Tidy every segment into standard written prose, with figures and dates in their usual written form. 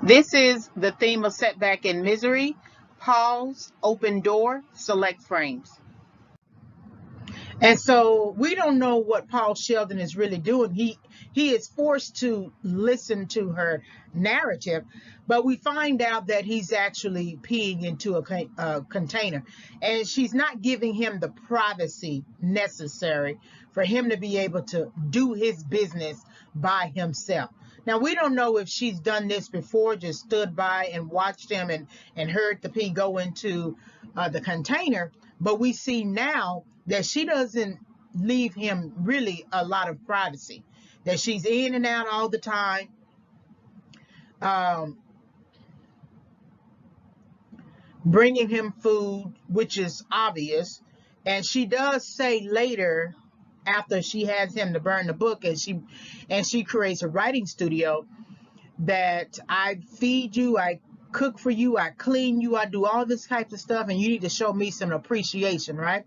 This is the theme of Setback and Misery. Pause, open door, select frames. And so we don't know what Paul Sheldon is really doing. He is forced to listen to her narrative, but we find out that he's actually peeing into a container, and she's not giving him the privacy necessary for him to be able to do his business by himself. Now, we don't know if she's done this before, just stood by and watched him and heard the pee go into the container, but we see now that she doesn't leave him really a lot of privacy, that she's in and out all the time. Bringing him food, which is obvious. And she does say later, after she has him to burn the book, and she creates a writing studio, that I feed you, I cook for you, I clean you, I do all this type of stuff, and you need to show me some appreciation, right?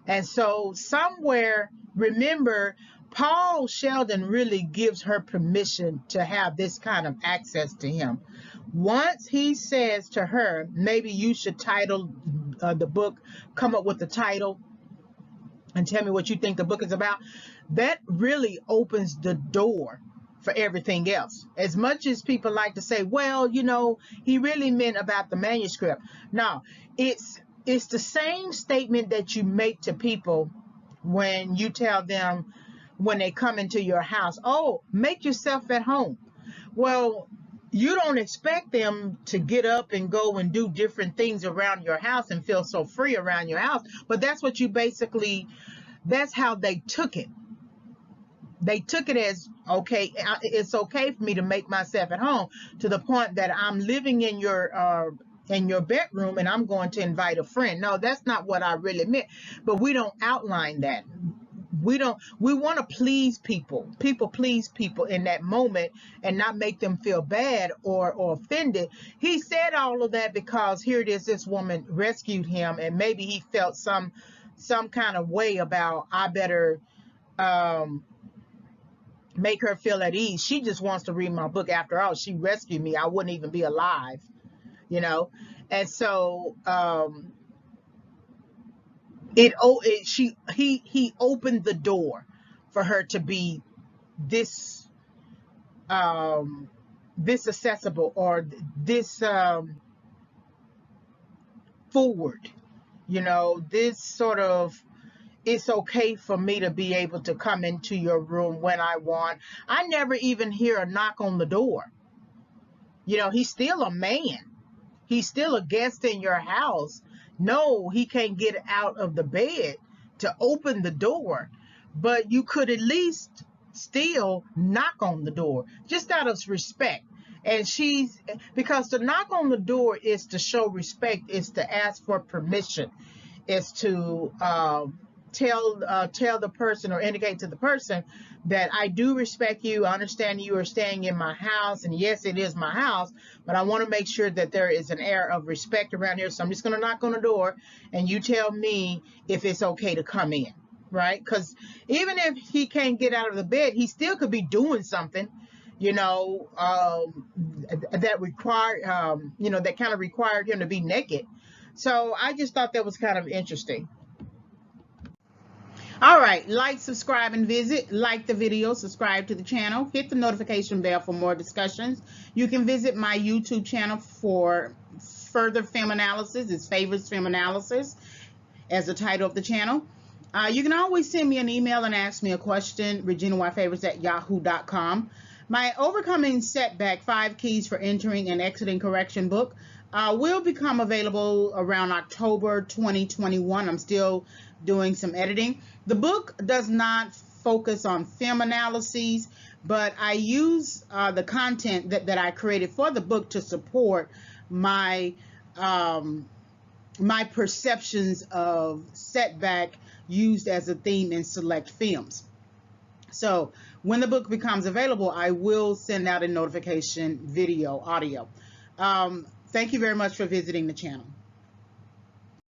And so somewhere, remember, Paul Sheldon really gives her permission to have this kind of access to him. Once he says to her, maybe you should title the book, come up with the title, and tell me what you think the book is about, that really opens the door for everything else. As much as people like to say, well, you know, he really meant about the manuscript. No, it's the same statement that you make to people when you tell them when they come into your house, oh, make yourself at home. Well, you don't expect them to get up and go and do different things around your house and feel so free around your house. But that's what you basically, that's how they took it. They took it as, okay, it's okay for me to make myself at home, to the point that I'm living in your bedroom and I'm going to invite a friend. No, that's not what I really meant. But we don't outline that. We want to please people. People please people in that moment and not make them feel bad or offended. He said all of that because here it is, this woman rescued him, and maybe he felt some kind of way about, I better make her feel at ease. She just wants to read my book. After all, she rescued me. I wouldn't even be alive, you know. And so he opened the door for her to be this this accessible, or this forward, you know, this sort of, it's okay for me to be able to come into your room when I want. I never even hear a knock on the door. You know, he's still a man. He's still a guest in your house. No, he can't get out of the bed to open the door, but you could at least still knock on the door, just out of respect. And because to knock on the door is to show respect, is to ask for permission, is to tell the person, or indicate to the person that I do respect you. I understand you are staying in my house, and yes, it is my house, but I want to make sure that there is an air of respect around here. So I'm just going to knock on the door, and you tell me if it's okay to come in, right? Because even if he can't get out of the bed, he still could be doing something, you know, that required, you know, that kind of required him to be naked. So I just thought that was kind of interesting. All right, like, subscribe, and visit. Like the video, subscribe to the channel, hit the notification bell for more discussions. You can visit my YouTube channel for further film analysis. It's Favorites Film Analysis as the title of the channel. You can always send me an email and ask me a question, reginayfavorites@yahoo.com. My Overcoming Setback, 5 Keys for Entering and Exiting Correction book will become available around October 2021. I'm still doing some editing. The book does not focus on film analyses, but I use the content that I created for the book to support my my perceptions of setback used as a theme in select films. So when the book becomes available, I will send out a notification video, audio. Thank you very much for visiting the channel.